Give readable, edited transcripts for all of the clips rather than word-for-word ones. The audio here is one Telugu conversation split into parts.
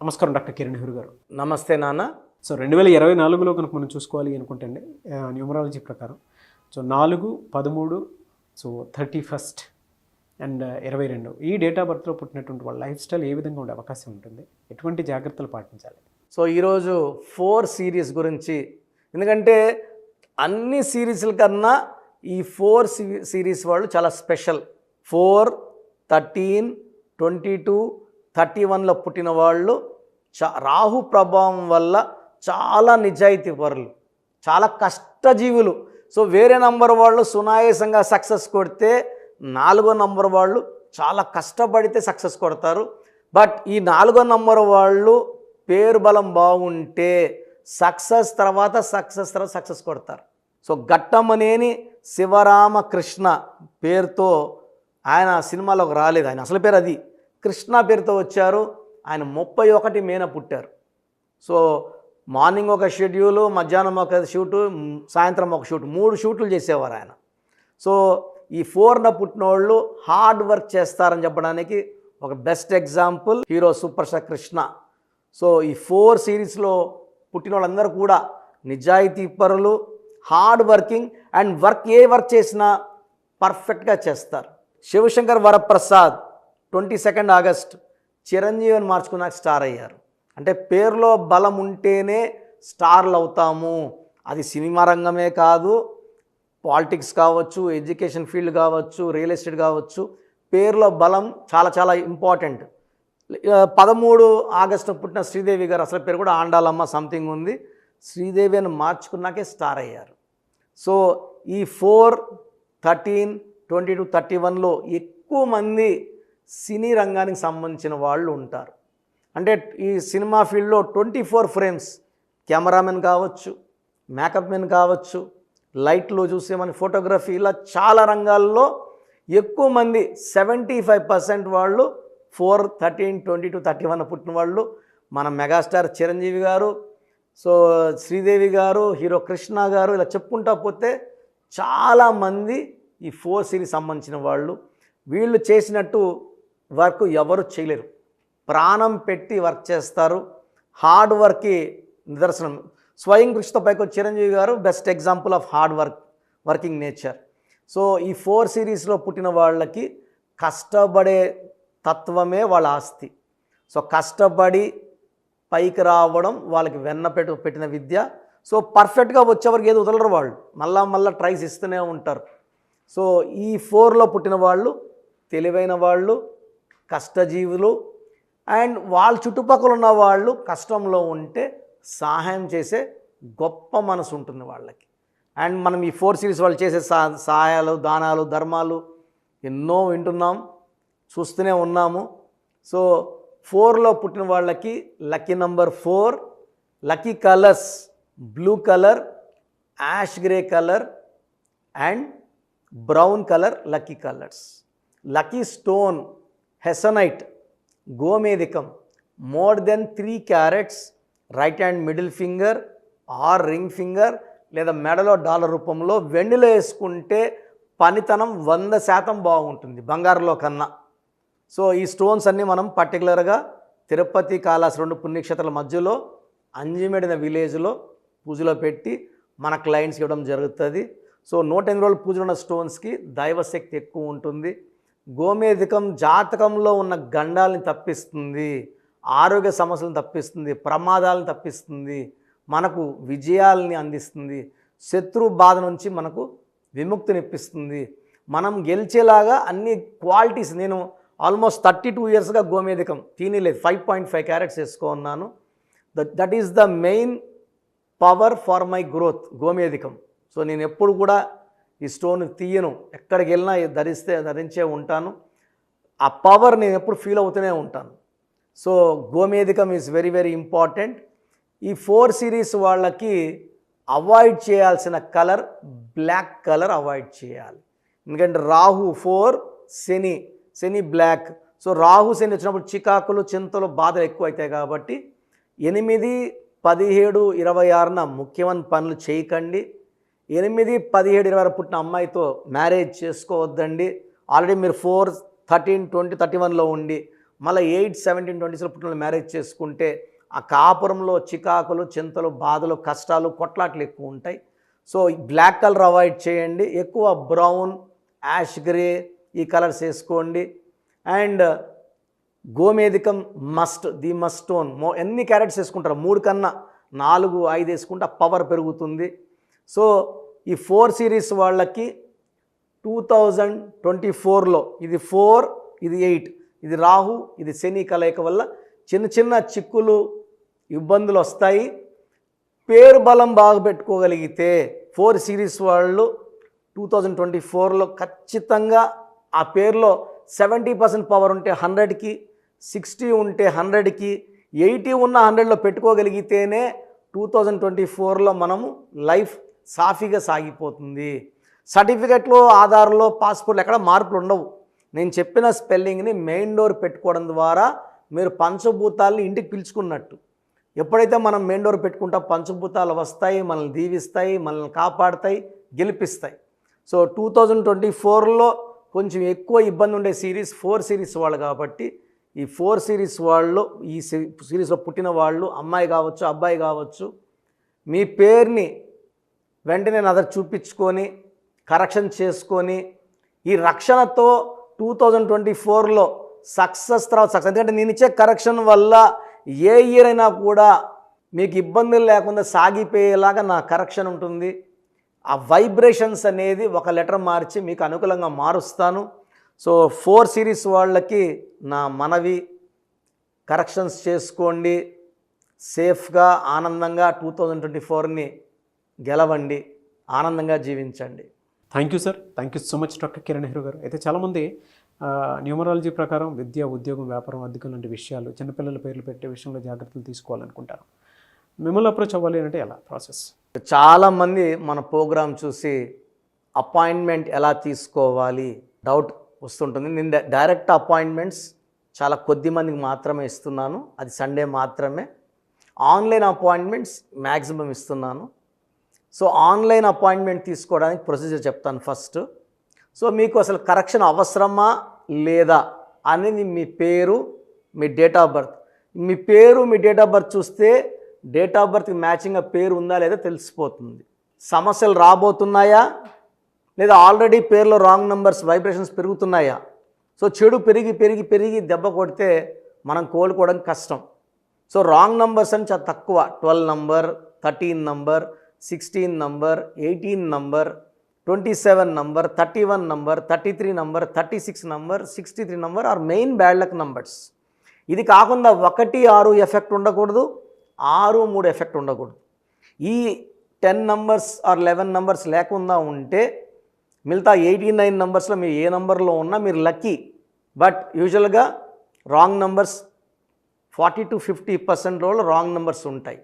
నమస్కారం డాక్టర్ కిరణ్ నెహ్రూ గారు. నమస్తే నాన్న. సో 2024లో కనుక మనం చూసుకోవాలి అనుకుంటే అండి, న్యూమరాలజీ ప్రకారం సో 4, 13, సో 31 అండ్ 22 ఈ డేట్ ఆఫ్ బర్త్లో పుట్టినటువంటి వాళ్ళ లైఫ్ స్టైల్ ఏ విధంగా ఉండే అవకాశం ఉంటుంది, ఎటువంటి జాగ్రత్తలు పాటించాలి? సో ఈరోజు 4 సిరీస్ గురించి, ఎందుకంటే అన్ని సిరీస్ల కన్నా ఈ 4 సిరీస్ వాళ్ళు చాలా స్పెషల్. 4, 13, 22, 31లో పుట్టిన వాళ్ళు రాహు ప్రభావం వల్ల చాలా నిజాయితీ పరులు, చాలా కష్టజీవులు. సో వేరే నంబర్ వాళ్ళు సునాయాసంగా సక్సెస్ కొడితే 4వ నంబర్ వాళ్ళు చాలా కష్టపడితే సక్సెస్ కొడతారు. బట్ ఈ 4వ నంబర్ వాళ్ళు పేరు బలం బాగుంటే సక్సెస్ తర్వాత సక్సెస్ కొడతారు. సో ఘట్టమనేని శివరామకృష్ణ పేరుతో ఆయన సినిమాలోకి రాలేదు, ఆయన అసలు పేరు అది, కృష్ణ పేరుతో వచ్చారు. ఆయన 31 మేన పుట్టారు. సో మార్నింగ్ ఒక షెడ్యూలు, మధ్యాహ్నం ఒక షూటు, సాయంత్రం ఒక షూట్, 3 షూట్లు చేసేవారు ఆయన. సో ఈ 4న పుట్టిన వాళ్ళు హార్డ్ వర్క్ చేస్తారని చెప్పడానికి ఒక best example hero super star Krishna. So ఈ 4 సిరీస్లో పుట్టిన వాళ్ళందరూ కూడా నిజాయితీ పరులు, hard working and A work చేసినా పర్ఫెక్ట్గా చేస్తారు. శివశంకర్ వరప్రసాద్ 22 ఆగస్ట్ చిరంజీవిని మార్చుకున్నాక స్టార్ అయ్యారు. అంటే పేరులో బలం ఉంటేనే స్టార్లు అవుతాము. అది సినిమా రంగమే కాదు, పాలిటిక్స్ కావచ్చు, ఎడ్యుకేషన్ ఫీల్డ్ కావచ్చు, రియల్ ఎస్టేట్ కావచ్చు, పేరులో బలం చాలా చాలా ఇంపార్టెంట్. 13 ఆగస్టు పుట్టిన శ్రీదేవి గారు, అసలు పేరు కూడా ఆండాలమ్మ సంథింగ్ ఉంది, శ్రీదేవి అని మార్చుకున్నాకే స్టార్ అయ్యారు. సో ఈ 4, 13, 22, 31లో ఎక్కువ మంది సినీ రంగానికి సంబంధించిన వాళ్ళు ఉంటారు. అంటే ఈ సినిమా ఫీల్డ్లో 24 ఫ్రేమ్స్, కెమెరామెన్ కావచ్చు, మేకప్ మెన్ కావచ్చు, లైట్లో చూసే మన ఫోటోగ్రఫీ, ఇలా చాలా రంగాల్లో ఎక్కువ మంది 75% వాళ్ళు 4, 13, 22, 31 పుట్టిన వాళ్ళు. మన మెగాస్టార్ చిరంజీవి గారు, సో శ్రీదేవి గారు, హీరో కృష్ణ గారు, ఇలా చెప్పుకుంటా పోతే చాలామంది ఈ 4 సిరీస్ సంబంధించిన వాళ్ళు. వీళ్ళు చేసినట్టు వర్క్ ఎవరు చేయలేరు, ప్రాణం పెట్టి వర్క్ చేస్తారు. హార్డ్ వర్క్కి నిదర్శనం. స్వయం కృషితో పైకి చిరంజీవి గారు best example of working nature. So ఈ 4 సిరీస్లో పుట్టిన వాళ్ళకి కష్టపడే తత్వమే వాళ్ళ ఆస్తి. సో కష్టపడి పైకి రావడం వాళ్ళకి పెట్టిన విద్య. సో పర్ఫెక్ట్గా వచ్చేవరకు ఏది వదలరు వాళ్ళు, మళ్ళా ట్రైస్ ఇస్తూనే ఉంటారు. సో ఈ 4లో పుట్టిన వాళ్ళు తెలివైన వాళ్ళు, కష్టజీవులు, అండ్ వాళ్ళ చుట్టుపక్కల ఉన్న వాళ్ళు కష్టంలో ఉంటే సహాయం చేసే గొప్ప మనసు ఉంటుంది వాళ్ళకి. అండ్ మనం ఈ 4 సిరీస్ వాళ్ళు చేసే సహాయాలు, దానాలు, ధర్మాలు ఎన్నో వింటున్నాం, చూస్తూనే ఉన్నాము. సో 4లో పుట్టిన వాళ్ళకి lucky number 4, lucky colours blue colour, ash grey colour and brown colour lucky colours. Lucky stone hessonite, గోమేధికం, more than 3 carats, right hand middle finger or ring finger, లేదా మెడలో డాలర్ రూపంలో వెండిలో వేసుకుంటే పనితనం 100% బాగుంటుంది బంగారంలో కన్నా. సో ఈ స్టోన్స్ అన్నీ మనం పర్టికులర్గా తిరుపతి, కాళహస్తి 2 పుణ్యక్షేత్రాల మధ్యలో అంజిమెడిన విలేజ్లో పూజలో పెట్టి మన క్లయింట్స్కి ఇవ్వడం జరుగుతుంది. సో 108 రోజులు పూజలు ఉన్న స్టోన్స్కి దైవశక్తి ఎక్కువ ఉంటుంది. గోమేధికం జాతకంలో ఉన్న గండాలని తప్పిస్తుంది, ఆరోగ్య సమస్యలను తప్పిస్తుంది, ప్రమాదాలను తప్పిస్తుంది, మనకు విజయాలని అందిస్తుంది, శత్రు బాధ నుంచి మనకు విముక్తినిప్పిస్తుంది, మనం గెలిచేలాగా అన్ని క్వాలిటీస్. నేను ఆల్మోస్ట్ 32 ఇయర్స్గా గోమేధికం తినలేదు, 5.5 క్యారెట్స్ వేసుకున్నాను. That is the main power for my growth, గోమేధికం. సో నేను ఎప్పుడు కూడా ఈ స్టోన్ తీయను, ఎక్కడికి వెళ్ళినా ధరించే ఉంటాను. ఆ పవర్ నేను ఎప్పుడు ఫీల్ అవుతూనే ఉంటాను. సో గోమేధికం ఈజ్ వెరీ వెరీ ఇంపార్టెంట్. ఈ 4 సిరీస్ వాళ్ళకి అవాయిడ్ చేయాల్సిన కలర్ బ్లాక్ కలర్ అవాయిడ్ చేయాలి. ఎందుకంటే రాహు 4, శని బ్లాక్. సో రాహు శని వచ్చినప్పుడు చికాకులు, చింతలు, బాధలు ఎక్కువ అవుతాయి. కాబట్టి 8, 17, 26న ముఖ్యమైన పనులు చేయకండి. 8, 17, 20 పుట్టిన అమ్మాయితో మ్యారేజ్ చేసుకోవద్దండి. ఆల్రెడీ మీరు 4, 13, 20, 31లో ఉండి మళ్ళీ 8, 17, 20sలో పుట్టిన మ్యారేజ్ చేసుకుంటే ఆ కాపురంలో చికాకులు, చింతలు, బాధలు, కష్టాలు, కొట్లాట్లు ఎక్కువ ఉంటాయి. సో బ్లాక్ కలర్ అవాయిడ్ చేయండి, ఎక్కువ బ్రౌన్, యాష్ గ్రే ఈ కలర్స్ వేసుకోండి. అండ్ గోమేధికం మస్ట్, ది మస్ట్ స్టోన్. ఎన్ని క్యారెట్స్ వేసుకుంటారు? 3 కన్నా 4, 5 వేసుకుంటే పవర్ పెరుగుతుంది. సో ఈ 4 సిరీస్ వాళ్ళకి 2024లో ఇది 4, ఇది 8, ఇది రాహు, ఇది శని కలయిక వల్ల చిన్న చిన్న చిక్కులు, ఇబ్బందులు వస్తాయి. పేరు బలం బాగా పెట్టుకోగలిగితే 4 సిరీస్ వాళ్ళు 2024లో ఖచ్చితంగా ఆ పేరులో 70% పవర్ ఉంటే 100కి, 60 ఉంటే 100కి, 80 ఉన్న 100లో పెట్టుకోగలిగితేనే 2024లో మనము లైఫ్ సాఫీగా సాగిపోతుంది. సర్టిఫికెట్లో, ఆధార్లో, పాస్పోర్ట్లో ఎక్కడ మార్పులు ఉండవు. నేను చెప్పిన స్పెల్లింగ్ని మెయిన్ డోర్ పెట్టుకోవడం ద్వారా మీరు పంచభూతాలని ఇంటికి పిలుచుకున్నట్టు. ఎప్పుడైతే మనం మెయిన్ డోర్ పెట్టుకుంటాం పంచభూతాలు వస్తాయి, మనల్ని దీవిస్తాయి, మనల్ని కాపాడుతాయి, గెలిపిస్తాయి. సో 2024లో కొంచెం ఎక్కువ ఇబ్బంది ఉండే సిరీస్ 4 సిరీస్ వాళ్ళు కాబట్టి ఈ 4 సిరీస్ వాళ్ళు, ఈ సిరీస్లో పుట్టిన వాళ్ళు, అమ్మాయి కావచ్చు, అబ్బాయి కావచ్చు, మీ పేరుని వెంటనే నజర్ చూపించుకొని కరెక్షన్ చేసుకొని ఈ రక్షణతో 2024లో సక్సెస్ తర్వాత సక్సెస్. ఎందుకంటే నేను ఇచ్చే కరెక్షన్ వల్ల ఏ ఇయర్ అయినా కూడా మీకు ఇబ్బందులు లేకుండా సాగిపోయేలాగా నా కరెక్షన్ ఉంటుంది. ఆ వైబ్రేషన్స్ అనేది ఒక లెటర్ మార్చి మీకు అనుకూలంగా మారుస్తాను. సో 4 సిరీస్ వాళ్ళకి నా మనవి, కరెక్షన్స్ చేసుకోండి, సేఫ్గా ఆనందంగా 2024ని గెలవండి, ఆనందంగా జీవించండి. Thank you sir, thank you so much doctor Kiran Nehru గారు. అయితే చాలామంది న్యూమరాలజీ ప్రకారం విద్య, ఉద్యోగం, వ్యాపారం, అద్దెకం లాంటి విషయాలు, చిన్నపిల్లల పేర్లు పెట్టే విషయంలో జాగ్రత్తలు తీసుకోవాలనుకుంటారు. మిమ్మల్ని అప్రోచ్ అవ్వాలి అంటే ఎలా ప్రాసెస్? చాలామంది మన ప్రోగ్రాం చూసి అపాయింట్మెంట్ ఎలా తీసుకోవాలి డౌట్ వస్తుంటుంది. నేను డైరెక్ట్ అపాయింట్మెంట్స్ చాలా కొద్ది మందికి మాత్రమే ఇస్తున్నాను, అది సండే మాత్రమే. ఆన్లైన్ అపాయింట్మెంట్స్ మ్యాక్సిమం ఇస్తున్నాను. సో ఆన్లైన్ అపాయింట్మెంట్ తీసుకోవడానికి ప్రొసీజర్ చెప్తాను ఫస్ట్. సో మీకు అసలు కరెక్షన్ అవసరమా లేదా అనేది మీ పేరు, మీ డేట్ ఆఫ్ బర్త్. మీ పేరు, మీ డేట్ ఆఫ్ బర్త్ చూస్తే డేట్ ఆఫ్ బర్త్కి మ్యాచింగ్గా పేరు ఉందా లేదా తెలిసిపోతుంది. సమస్యలు రాబోతున్నాయా లేదా ఆల్రెడీ పేరులో రాంగ్ నెంబర్స్, వైబ్రేషన్స్ పెరుగుతున్నాయా? సో చెడు పెరిగి పెరిగి పెరిగి దెబ్బ కొడితే మనం కోలుకోవడం కష్టం. సో రాంగ్ నెంబర్స్ అని చాలా తక్కువ. 12 number, 13 number, 16 number, 18 number, 27 number, 31 number, 33 number, 36 number, 63 number are main bad luck numbers. ఇది కాకుండా 1, 6 ఎఫెక్ట్ ఉండకూడదు, 6, 3 ఎఫెక్ట్ ఉండకూడదు. ఈ 10 నంబర్స్ ఆర్ 11 నంబర్స్ లేకుండా ఉంటే మిగతా 89 నంబర్స్లో మీరు ఏ నంబర్లో ఉన్నా మీరు లక్కీ. బట్ యూజువల్గా wrong numbers 40 to 50% wrong numbers ఉంటాయి.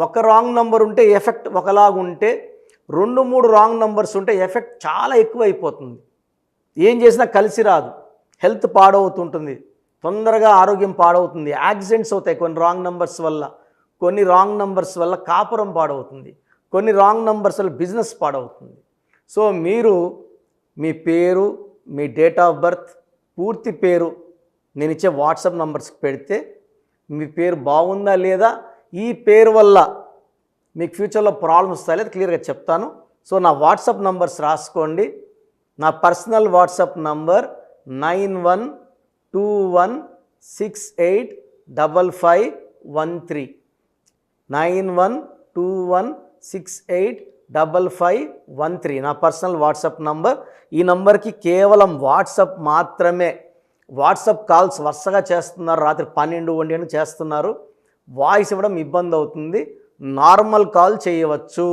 ఒక రాంగ్ నెంబర్ ఉంటే ఎఫెక్ట్ ఒకలాగా ఉంటే 2, 3 రాంగ్ నెంబర్స్ ఉంటే ఎఫెక్ట్ చాలా ఎక్కువ అయిపోతుంది. ఏం చేసినా కలిసి రాదు, హెల్త్ పాడవుతుంటుంది, తొందరగా ఆరోగ్యం పాడవుతుంది, యాక్సిడెంట్స్ అవుతాయి కొన్ని రాంగ్ నెంబర్స్ వల్ల, కొన్ని రాంగ్ నెంబర్స్ వల్ల కాపురం పాడవుతుంది, కొన్ని రాంగ్ నెంబర్స్ వల్ల బిజినెస్ పాడవుతుంది. సో మీరు మీ పేరు, మీ డేట్ ఆఫ్ బర్త్, పూర్తి పేరు నేను ఇచ్చే వాట్సాప్ నంబర్స్కి పెడితే మీ పేరు బాగుందా లేదా, ఈ పేరు వల్ల మీకు ఫ్యూచర్లో ప్రాబ్లమ్స్ వస్తాయి లేదా క్లియర్గా చెప్తాను. సో నా వాట్సాప్ నంబర్స్ రాసుకోండి. నా పర్సనల్ వాట్సాప్ నంబర్ 9121685513 9121685513 నా పర్సనల్ వాట్సాప్ నంబర్. ఈ నంబర్కి కేవలం వాట్సాప్ మాత్రమే. వాట్సాప్ కాల్స్ వరుసగా చేస్తున్నారు, రాత్రి 12, 1 చేస్తున్నారు, వాయిస్ ఇవ్వడం ఇబ్బంది అవుతుంది. నార్మల్ కాల్ చేయవచ్చు,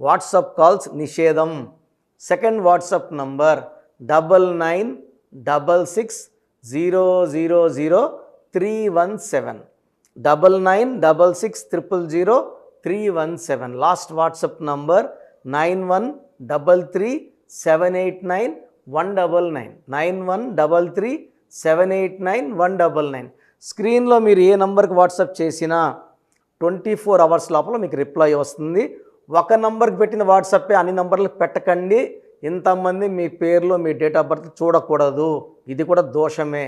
వాట్సాప్ కాల్స్ నిషేధం. Second WhatsApp number 9966000317 9966000317. Last WhatsApp number 9133789199 9133789199. స్క్రీన్లో మీరు ఏ నంబర్కి వాట్సాప్ చేసినా 24 అవర్స్ లోపల మీకు రిప్లై వస్తుంది. ఒక నంబర్కి పెట్టిన వాట్సాపే అన్ని నంబర్లకు పెట్టకండి. ఇంతమంది మీ పేర్లో మీ డేట్ ఆఫ్ బర్త్ చూడకూడదు, ఇది కూడా దోషమే.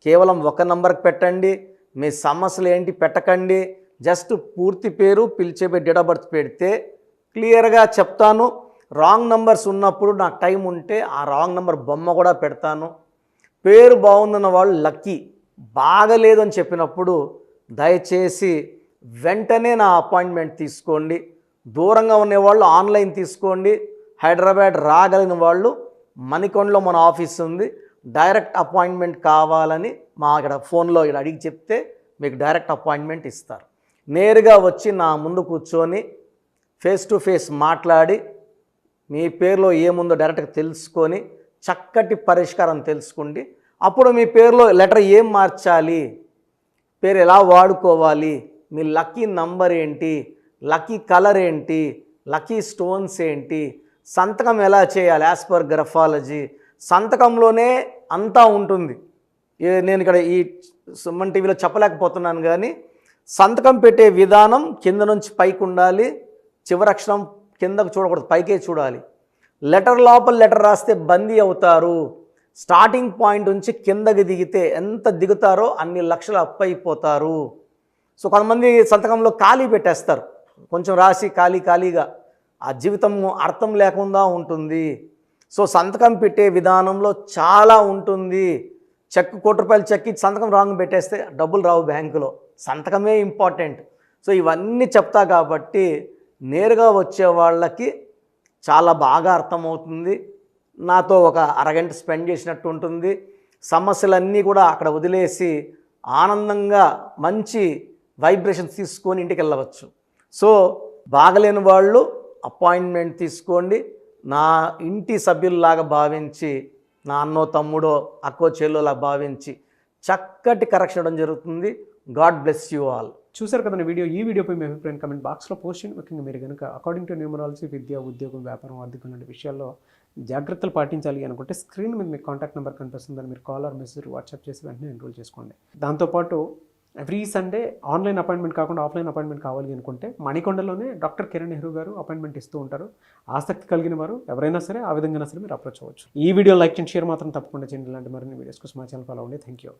కేవలం ఒక నంబర్కి పెట్టండి. మీ సమస్యలు ఏంటి పెట్టకండి. జస్ట్ పూర్తి పేరు, పిలిచే డేట్ ఆఫ్ బర్త్ పెడితే క్లియర్గా చెప్తాను. రాంగ్ నంబర్స్ ఉన్నప్పుడు నాకు టైం ఉంటే ఆ రాంగ్ నంబర్ బొమ్మ కూడా పెడతాను. పేరు బాగుందన్న వాళ్ళు లక్కీ, బాగలేదు అని చెప్పినప్పుడు దయచేసి వెంటనే నా అపాయింట్మెంట్ తీసుకోండి. దూరంగా ఉండేవాళ్ళు ఆన్లైన్ తీసుకోండి. హైదరాబాద్ రాగలిగిన వాళ్ళు మణికొండలో మన ఆఫీస్ ఉంది. డైరెక్ట్ అపాయింట్మెంట్ కావాలని మా ఇక్కడ ఫోన్లో ఇక్కడ అడిగి చెప్తే మీకు డైరెక్ట్ అపాయింట్మెంట్ ఇస్తారు. నేరుగా వచ్చి నా ముందు కూర్చొని ఫేస్ టు ఫేస్ మాట్లాడి మీ పేరులో ఏముందో డైరెక్ట్గా తెలుసుకొని చక్కటి పరిష్కారం తెలుసుకోండి. అప్పుడు మీ పేరులో లెటర్ ఏం మార్చాలి, పేరు ఎలా వాడుకోవాలి, మీ లక్కీ నంబర్ ఏంటి, లక్కీ కలర్ ఏంటి, లక్కీ స్టోన్స్ ఏంటి, సంతకం ఎలా చేయాలి యాజ్ పర్ గ్రఫాలజీ, సంతకంలోనే అంతా ఉంటుంది. నేను ఇక్కడ ఈ సుమన్ టీవీలో చెప్పలేకపోతున్నాను కానీ సంతకం పెట్టే విధానం కింద నుంచి పైకి ఉండాలి. చివరి అక్షరం కిందకు చూడకూడదు, పైకే చూడాలి. లెటర్ లోపల లెటర్ రాస్తే బందీ అవుతారు. స్టార్టింగ్ పాయింట్ నుంచి కిందకి దిగితే ఎంత దిగుతారో అన్ని లక్షలు అప్పు అయిపోతారు. సో కొంతమంది సంతకంలో ఖాళీ పెట్టేస్తారు, కొంచెం రాసి ఖాళీగా ఆ జీవితం అర్థం లేకుండా ఉంటుంది. సో సంతకం పెట్టే విధానంలో చాలా ఉంటుంది. చెక్ ₹1 చెక్ ఇచ్చి సంతకం రాంగ్ పెట్టేస్తే డబ్బులు రావు బ్యాంకులో. సంతకమే ఇంపార్టెంట్. సో ఇవన్నీ చెప్తా కాబట్టి నేరుగా వచ్చే వాళ్ళకి చాలా బాగా అర్థమవుతుంది. నాతో ఒక అరగంట స్పెండ్ చేసినట్టు ఉంటుంది. సమస్యలన్నీ కూడా అక్కడ వదిలేసి ఆనందంగా మంచి వైబ్రేషన్స్ తీసుకొని ఇంటికి వెళ్ళవచ్చు. సో బాగలేని వాళ్ళు అపాయింట్మెంట్ తీసుకోండి. నా ఇంటి సభ్యుల్లాగా భావించి, నా అన్నో తమ్ముడో అక్కో చెల్లోలా భావించి చక్కటి కరెక్షన్ ఇవ్వడం జరుగుతుంది. God bless you all. చూసారు కదండి వీడియో. ఈ వీడియోపై మీ అభిప్రాయం కమెంట్ బాక్స్లో పోస్ట్ చేయండి. ముఖ్యంగా మీరు కనుక అకార్డింగ్ టు న్యూమరాలజీ విద్య, ఉద్యోగం, వ్యాపారం, ఆర్థికం లాంటి విషయాల్లో జాగ్రత్తలు పాటించాలి అనుకుంటే స్క్రీన్ మీద మీకు కాంటాక్ట్ నెంబర్ కనిపిస్తుందని మీరు కాల్ ఆర్ మెసేజ్ వాట్సాప్ చేసి వెంటనే ఎన్రోల్ చేసుకోండి. దాంతోపాటు ఎవ్రీ సండే ఆన్లైన్ అపాయింట్మెంట్ కాకుండా ఆఫ్లైన్ అపాయింట్మెంట్ కావాలి అనుకుంటే మణికొండలోనే డాక్టర్ కిరణ్ నెహ్రూ గారు అపాయింట్మెంట్ ఇస్తూ ఉంటారు. ఆసక్తి కలిగిన వారు ఎవరైనా సరే ఆ విధంగా సరే మీరు అప్రోచ్ అవ్వచ్చు. ఈ వీడియో లైక్ చేయండి, షేర్ మాత్రం తప్పకుండా చేయండి. ఇలాంటి మరిన్ని వీడియోస్ కోసం మా ఛానల్ ఫాలో అవ్వండి. Thank you.